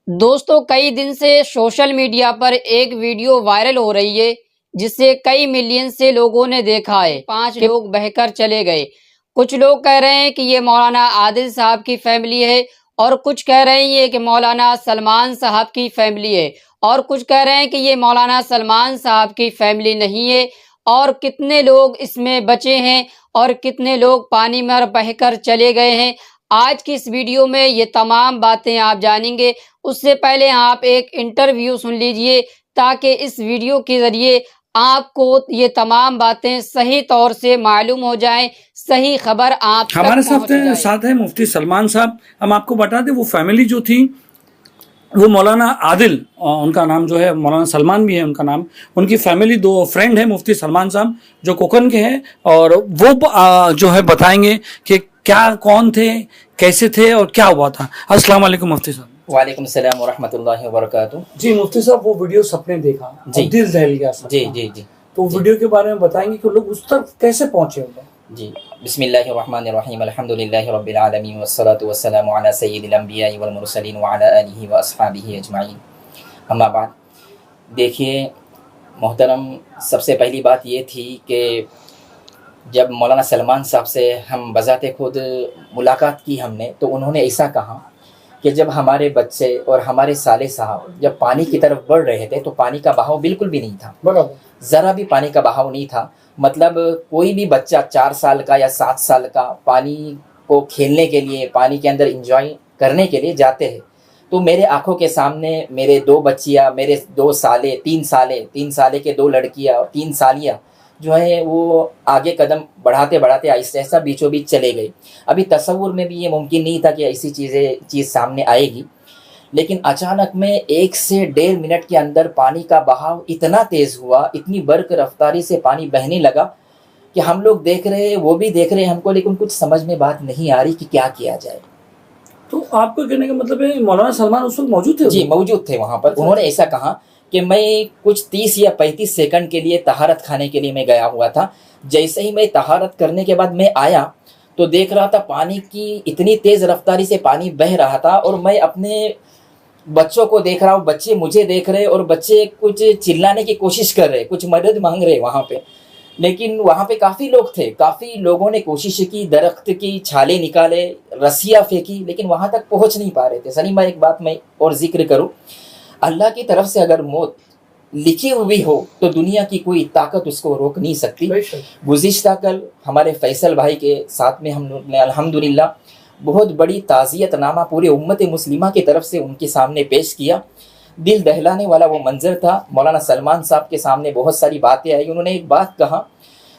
دوستو کئی دن سے سوشل میڈیا پر ایک ویڈیو وائرل ہو رہی ہے جسے کئی ملین سے لوگوں نے دیکھا ہے۔ 5 لوگ بہہ کر چلے گئے۔ کچھ لوگ کہہ رہے ہیں کہ یہ مولانا عادل صاحب کی فیملی ہے، اور کچھ کہہ رہے ہیں کہ مولانا سلمان صاحب کی فیملی ہے، اور کچھ کہہ رہے ہیں کہ یہ مولانا سلمان صاحب کی فیملی نہیں ہے۔ اور کتنے لوگ اس میں بچے ہیں اور کتنے لوگ پانی میں بہہ کر چلے گئے ہیں، آج کی اس ویڈیو میں یہ تمام باتیں آپ جانیں گے۔ اس سے پہلے آپ ایک انٹرویو سن لیجئے تاکہ اس ویڈیو کے ذریعے آپ کو یہ تمام باتیں صحیح طور سے معلوم ہو جائیں، صحیح خبر آپ تک ہمارے پہنچ جائے۔ ساتھ ہے مفتی سلمان صاحب۔ ہم آپ کو بتا دیں وہ فیملی جو تھی وہ مولانا عادل، ان کا نام جو ہے مولانا سلمان بھی ہے ان کا نام، ان کی فیملی 2 فرینڈ ہیں مفتی سلمان صاحب جو کوکن کے ہیں، اور وہ جو ہے بتائیں گے کہ کیا کون تھے، کیسے تھے اور کیا ہوا تھا۔ السلام علیکم مفتی صاحب۔ وعلیکم السلام ورحمۃ اللہ وبرکاتہ۔ جی مفتی صاحب، وہ ویڈیو سب نے دیکھا، جی دل دہل گیا سب جی کا۔ جی جی تو ویڈیو کے بارے میں بتائیں گے کہ لوگ اس تک کیسے پہنچے ہوگا؟ جی بسم اللہ الرحمن الرحیم، الحمد للہ رب العالمین والصلاة والسلام علی سید الانبیاء والمرسلین وعلی آلہ واصحابہ اجمعین، اما بعد۔ دیکھیے محترم، سب سے پہلی بات یہ تھی کہ جب مولانا سلمان صاحب سے ہم بذات خود ملاقات کی ہم نے، تو انہوں نے ایسا کہا کہ جب ہمارے بچے اور ہمارے صالح صاحب جب پانی کی طرف بڑھ رہے تھے تو پانی کا بہاؤ بالکل بھی نہیں تھا، ذرا بھی پانی کا بہاؤ نہیں تھا۔ مطلب کوئی بھی بچہ 4 سال کا یا 7 سال کا پانی کو کھیلنے کے لیے، پانی کے اندر انجوائے کرنے کے لیے جاتے ہیں، تو میرے آنکھوں کے سامنے میرے 2 بچیاں، میرے 2 سالے، 3 سالے کے 2 لڑکیاں اور 3 سالیاں جو ہے وہ آگے قدم بڑھاتے بڑھاتے آہستہ آہستہ بیچوں بیچ چلے گئے۔ ابھی تصور میں بھی یہ ممکن نہیں تھا کہ ایسی چیز سامنے آئے گی، لیکن اچانک میں 1 سے 1.5 منٹ کے اندر پانی کا بہاؤ اتنا تیز ہوا، اتنی برق رفتاری سے پانی بہنے لگا کہ ہم لوگ دیکھ رہے، وہ بھی دیکھ رہے ہم کو، لیکن کچھ سمجھ میں بات نہیں آ رہی کہ کیا کیا جائے۔ تو آپ کو کہنے کا مطلب ہے مولانا سلمان اس وقت موجود تھے؟ جی موجود تھے وہاں پر۔ انہوں نے ایسا کہا کہ میں کچھ 30 یا 35 سیکنڈ کے لیے طہارت کھانے کے لیے میں گیا ہوا تھا، جیسے ہی میں طہارت کرنے کے بعد میں آیا تو دیکھ رہا تھا پانی کی اتنی تیز رفتاری سے پانی بہہ رہا تھا، اور میں اپنے بچوں کو دیکھ رہا ہوں، بچے مجھے دیکھ رہے، اور بچے کچھ چلانے کی کوشش کر رہے، کچھ مدد مانگ رہے وہاں پہ، لیکن وہاں پہ کافی لوگ تھے، کافی لوگوں نے کوشش کی، درخت کی چھالیں نکالے، رسیاں پھینکی، لیکن وہاں تک پہنچ نہیں پا رہے تھے۔ سلیمہ ایک بات میں اور ذکر کروں، اللہ کی طرف سے اگر موت لکھی ہوئی ہو تو دنیا کی کوئی طاقت اس کو روک نہیں سکتی۔ گزشتہ کل ہمارے فیصل بھائی کے ساتھ میں ہم لوگ نے الحمدللہ بہت بڑی تعزیت نامہ پورے امت مسلمہ کی طرف سے ان کے سامنے پیش کیا۔ دل دہلانے والا وہ منظر تھا۔ مولانا سلمان صاحب کے سامنے بہت ساری باتیں آئی۔ انہوں نے ایک بات کہا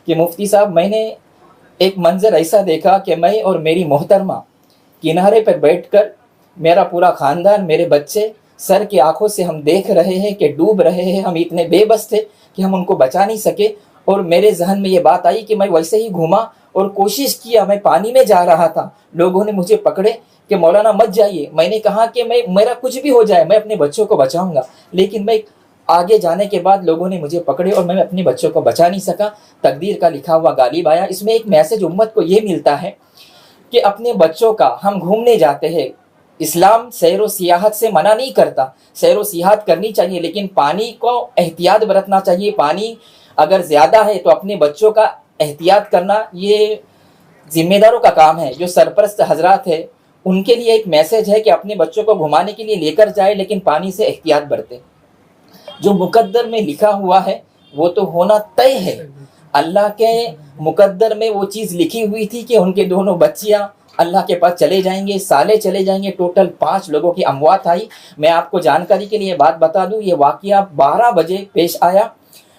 کہ مفتی صاحب، میں نے ایک منظر ایسا دیکھا کہ میں اور میری محترمہ کنارے پر بیٹھ کر، میرا پورا خاندان، میرے بچے سر کی آنکھوں سے ہم دیکھ رہے ہیں کہ ڈوب رہے ہیں، ہم اتنے بے بس تھے کہ ہم ان کو بچا نہیں سکے، اور میرے ذہن میں یہ بات آئی کہ میں ویسے ہی گھوما اور کوشش کیا، میں پانی میں جا رہا تھا، لوگوں نے مجھے پکڑے کہ مولانا مت جائیے، میں نے کہا کہ میرا کچھ بھی ہو جائے میں اپنے بچوں کو بچاؤں گا، لیکن میں آگے جانے کے بعد لوگوں نے مجھے پکڑے اور میں اپنے بچوں کو بچا نہیں سکا، تقدیر کا لکھا ہوا غالب آیا۔ اس میں ایک میسج امت کو یہ ملتا ہے کہ اپنے بچوں کا، ہم گھومنے جاتے ہیں، اسلام سیر و سیاحت سے منع نہیں کرتا، سیر و سیاحت کرنی چاہیے، لیکن پانی کو احتیاط برتنا چاہیے۔ پانی اگر زیادہ ہے تو اپنے بچوں کا احتیاط کرنا یہ ذمہ داروں کا کام ہے۔ جو سرپرست حضرات ہیں ان کے لیے ایک میسج ہے کہ اپنے بچوں کو گھمانے کے لیے لے کر جائے، لیکن پانی سے احتیاط برتے۔ جو مقدر میں لکھا ہوا ہے وہ تو ہونا طے ہے۔ اللہ کے مقدر میں وہ چیز لکھی ہوئی تھی کہ ان کے دونوں بچیاں اللہ کے پاس چلے جائیں گے، سالے چلے جائیں گے۔ ٹوٹل 5 لوگوں کی اموات آئی۔ میں آپ کو جانکاری کے لیے بات بتا دوں، یہ واقعہ 12 بجے پیش آیا،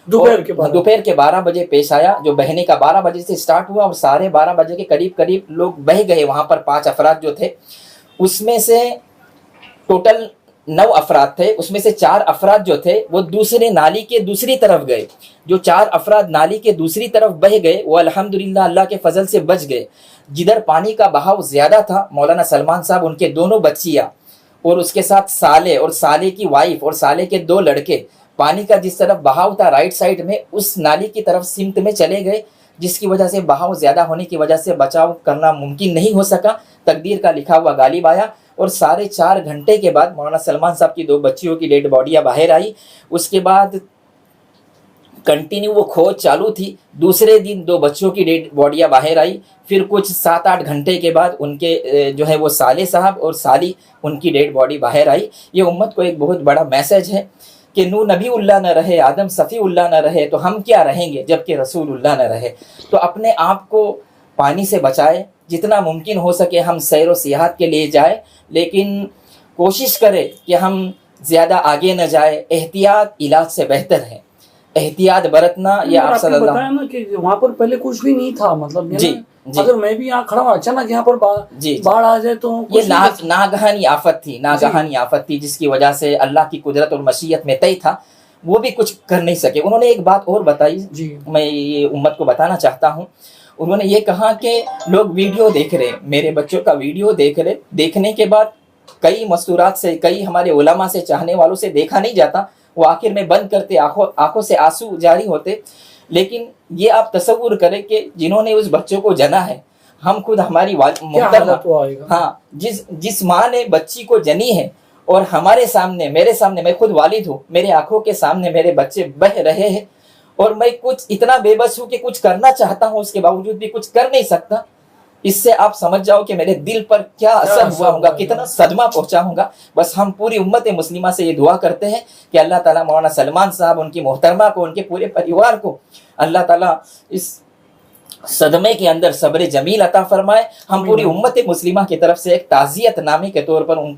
دوپہر کے 12 بجے پیش آیا، جو بہنے کا 12 بجے سے سٹارٹ ہوا، اور 12:30 بجے کے قریب لوگ بہہ گئے وہاں پر۔ 5 افراد جو تھے اس میں سے ٹوٹل 9 افراد تھے، اس میں سے 4 افراد جو تھے وہ دوسرے نالی کے دوسری طرف گئے۔ جو 4 افراد نالی کے دوسری طرف بہہ گئے وہ الحمدللہ اللہ کے فضل سے بچ گئے۔ جدھر پانی کا بہاؤ زیادہ تھا، مولانا سلمان صاحب، ان کے دونوں بچیاں اور اس کے ساتھ سالے اور سالے کی وائف اور سالے کے 2 لڑکے، پانی کا جس طرف بہاؤ تھا رائٹ سائڈ میں، اس نالی کی طرف سمت میں چلے گئے، جس کی وجہ سے بہاؤ زیادہ ہونے کی وجہ سے بچاؤ کرنا ممکن نہیں ہو سکا۔ تقدیر کا لکھا ہوا غالب آیا اور 4.5 گھنٹے کے بعد مولانا سلمان صاحب کی 2 بچیوں کی ڈیڈ باڈیاں باہر آئی. اس کے بعد کنٹینیو وہ کھوج چالو تھی. دوسرے دن 2 بچوں کی ڈیڈ باڈیاں باہر آئی. پھر کچھ 7-8 گھنٹے کے بعد ان کے جو ہے وہ صالح صاحب اور سالی ان کی ڈیڈ باڈی باہر آئی. یہ امت کو ایک بہت بڑا میسج ہے کہ نو نبی اللہ نہ رہے، آدم صفی اللہ نہ رہے تو ہم کیا رہیں گے جب کہ رسول اللہ نہ رہے. تو اپنے آپ کو پانی سے بچائے، جتنا ممکن ہو سکے ہم سیر و سیاحت کے لیے جائے، لیکن کوشش کرے کہ ہم زیادہ آگے نہ جائے. احتیاط علاج سے بہتر ہے. احتیاط برتنا یا آپ صلی اللہ بتایا نا کہ وہاں پر پہلے کچھ بھی نہیں تھا، مطلب جی اگر میں بھی یہاں کھڑا ہوں اچانک یہاں پر باڑھ آ جائے تو یہ ناگہانی آفت تھی، ناگہانی آفت تھی جس کی وجہ سے اللہ کی قدرت اور مشیت میں طے تھا، وہ بھی کچھ کر نہیں سکے. انہوں نے ایک بات اور بتائی، میں یہ امت کو بتانا چاہتا ہوں. انہوں نے یہ کہا کہ لوگ ویڈیو دیکھ رہے، میرے بچوں کا ویڈیو دیکھ رہے، دیکھنے کے بعد کئی مستورات سے، کئی ہمارے علماء سے، چاہنے والوں سے دیکھا نہیں جاتا، وہ آخر میں بند کرتے، آنکھوں سے آنسو جاری ہوتے. لیکن یہ آپ تصور کریں کہ جنہوں نے اس بچوں کو جنا ہے، ہم خود ہماری محترمہ، ہاں جس ماں نے بچی کو جنی ہے اور ہمارے سامنے، میرے سامنے، میں خود والد ہوں، میرے آنکھوں کے سامنے میرے بچے بہ رہے ہیں اور میں کچھ اتنا بے بس ہوں کہ کچھ کرنا چاہتا ہوں، اس کے باوجود بھی کچھ کر نہیں سکتا. اس سے آپ سمجھ جاؤ کہ میرے دل پر کیا اثر ہوا ہوگا، کتنا صدمہ پہنچا ہوگا. بس ہم پوری امت مسلمہ سے یہ دعا کرتے ہیں کہ اللہ تعالیٰ مولانا سلمان صاحب، ان کی محترمہ کو، ان کے پورے پریوار کو اللہ تعالیٰ اس صدمے کے اندر صبر جمیل عطا فرمائے. ہم پوری امت مسلمہ کی طرف سے ایک تعزیت نامے کے طور پر ان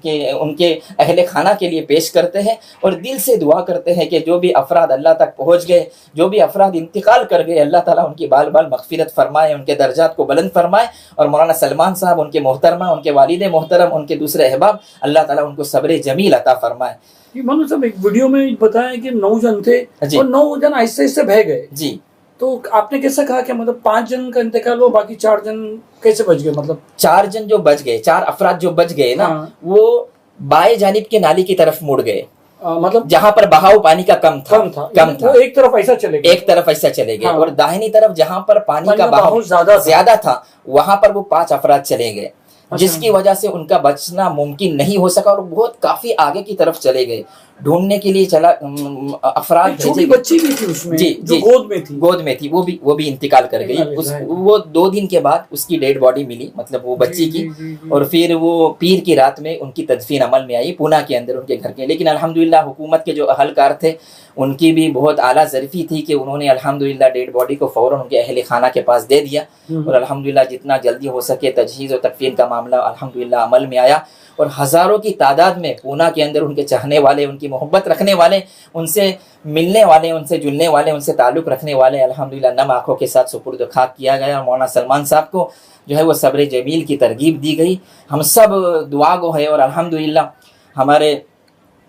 کے اہل خانہ کے لیے پیش کرتے ہیں اور دل سے دعا کرتے ہیں کہ جو بھی افراد اللہ تک پہنچ گئے، جو بھی افراد انتقال کر گئے، اللہ تعالیٰ ان کی بال بال مغفرت فرمائے، ان کے درجات کو بلند فرمائے. اور مولانا سلمان صاحب، ان کے محترمہ، ان کے والد محترم، ان کے دوسرے احباب، اللہ تعالیٰ ان کو صبر جمیل عطا فرمائے. مولانا صاحب ایک ویڈیو میں بتایا کہ 9 جن تھے اور 9 جن آہستہ آہستہ بہ گئے. جی، تو آپ نے کیسا کہا کہ مطلب 5 جن کا انتقال ہوا، باقی 4 جن کیسے بچ گئے؟ مطلب 4 جن جو بچ گئے، 4 افراد جو بچ گئے نا، وہ بائیں جانب کے نالی کی طرف مڑ گئے، مطلب جہاں پر بہاؤ پانی کا کم تھا، وہ ایک طرف ایسا چلے گئے، ایک طرف ایسا چلے گئے. اور داہنی طرف جہاں پر پانی کا بہاؤ زیادہ تھا، وہاں پر وہ 5 افراد چلے گئے، جس کی وجہ سے ان کا بچنا ممکن نہیں ہو سکا اور بہت کافی آگے کی طرف چلے گئے. ڈھونڈنے کے لیے افراد چھوٹی بچی بھی تھی اس میں، جو گود میں تھی، وہ بھی انتقال کر گئی. وہ 2 دن کے بعد اس کی ڈیڈ باڈی ملی، مطلب وہ بچی کی. اور پھر وہ پیر کی رات میں ان کی تدفین عمل میں آئی پونا کے اندر ان کے گھر کے. لیکن الحمدللہ حکومت کے جو اہلکار تھے ان کی بھی بہت اعلیٰ ظرفی تھی کہ انہوں نے الحمدللہ ڈیڈ باڈی کو فوراً ان کے اہل خانہ کے پاس دے دیا. اور الحمدللہ جتنا جلدی ہو سکے تجہیز و تکفین کا معاملہ الحمدللہ عمل میں آیا. اور ہزاروں کی تعداد میں پونا کے اندر ان کے چاہنے والے، ان کی محبت رکھنے والے، ان سے ملنے والے، ان سے جلنے والے، ان سے تعلق رکھنے والے الحمدللہ نم آنکھوں کے ساتھ سپرد خاک کیا گیا. اور مولانا سلمان صاحب کو جو ہے وہ صبر جمیل کی ترغیب دی گئی. ہم سب دعا گو ہے اور الحمدللہ ہمارے.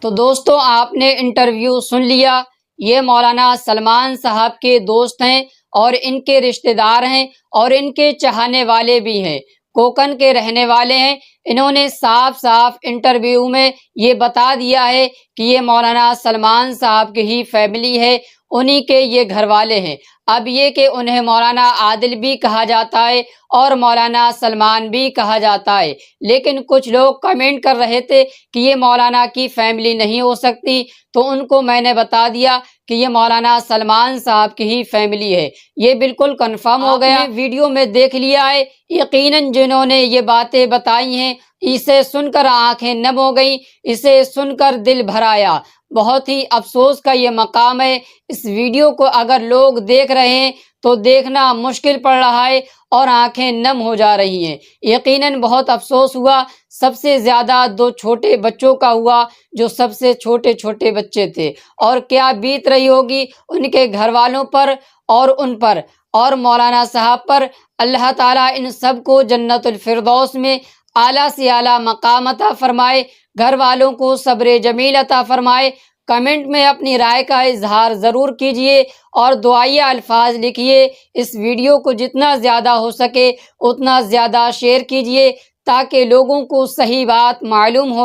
تو دوستوں، آپ نے انٹرویو سن لیا. یہ مولانا سلمان صاحب کے دوست ہیں اور ان کے رشتہ دار ہیں اور ان کے چاہنے والے بھی ہیں، کوکن کے رہنے والے ہیں. انہوں نے صاف صاف انٹرویو میں یہ بتا دیا ہے کہ یہ مولانا سلمان صاحب کی ہی فیملی ہے، انہی کے یہ گھر والے ہیں. اب یہ کہ انہیں مولانا عادل بھی کہا جاتا ہے اور مولانا سلمان بھی کہا جاتا ہے، لیکن کچھ لوگ کمنٹ کر رہے تھے کہ یہ مولانا کی فیملی نہیں ہو سکتی، تو ان کو میں نے بتا دیا کہ یہ مولانا سلمان صاحب کی ہی فیملی ہے. یہ بالکل کنفرم ہو گیا، ویڈیو میں دیکھ لیا ہے. یقیناً جنہوں نے یہ باتیں بتائی ہیں، اسے سن کر آنکھیں نم ہو گئیں، اسے سن کر دل بھر آیا. بہت ہی افسوس کا یہ مقام ہے. اس ویڈیو کو اگر لوگ دیکھ رہے ہیں تو دیکھنا مشکل پڑ رہا ہے اور آنکھیں نم ہو جا رہی ہیں. یقیناً بہت افسوس ہوا. سب سے زیادہ 2 چھوٹے بچوں کا ہوا جو سب سے چھوٹے بچے تھے، اور کیا بیت رہی ہوگی ان کے گھر والوں پر اور ان پر اور مولانا صاحب پر. اللہ تعالیٰ ان سب کو جنت الفردوس میں اعلیٰ سے اعلیٰ مقام عطا فرمائے، گھر والوں کو صبر جمیل عطا فرمائے. کمنٹ میں اپنی رائے کا اظہار ضرور کیجئے اور دعائیہ الفاظ لکھیے. اس ویڈیو کو جتنا زیادہ ہو سکے اتنا زیادہ شیئر کیجئے تاکہ لوگوں کو صحیح بات معلوم ہو.